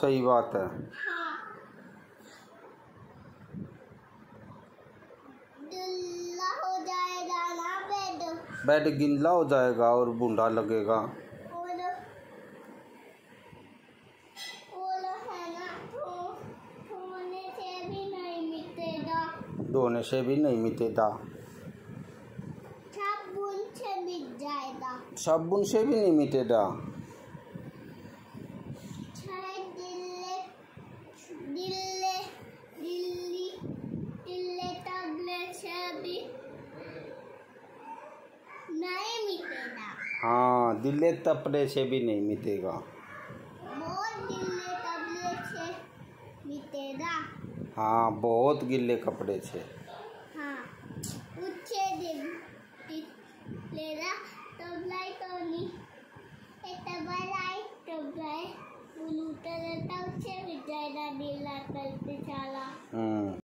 सही बात है। हाँ। गिल्ला हो जाएगा ना बेड। बेड गिल्ला हो जाएगा और बूंदा लगेगा। है ना, धोने से भी नहीं मिटेगा। धोने से भी नहीं मिटेगा। साबुन से मिट जाएगा। साबुन से भी नहीं मिटेगा। गिल्ले तबले से भी नहीं मिटेगा। हाँ, गिल्ले तपड़े से भी नहीं मिटेगा। बहुत गिल्ले तबले से मिटेगा। हाँ, बहुत गिल्ले कपड़े से। हाँ, उच्छे लेना तबलाई तो नहीं, तबलाई तबलाई उलूटा रहता उच्छे मिट जाएगा नीला करते चला।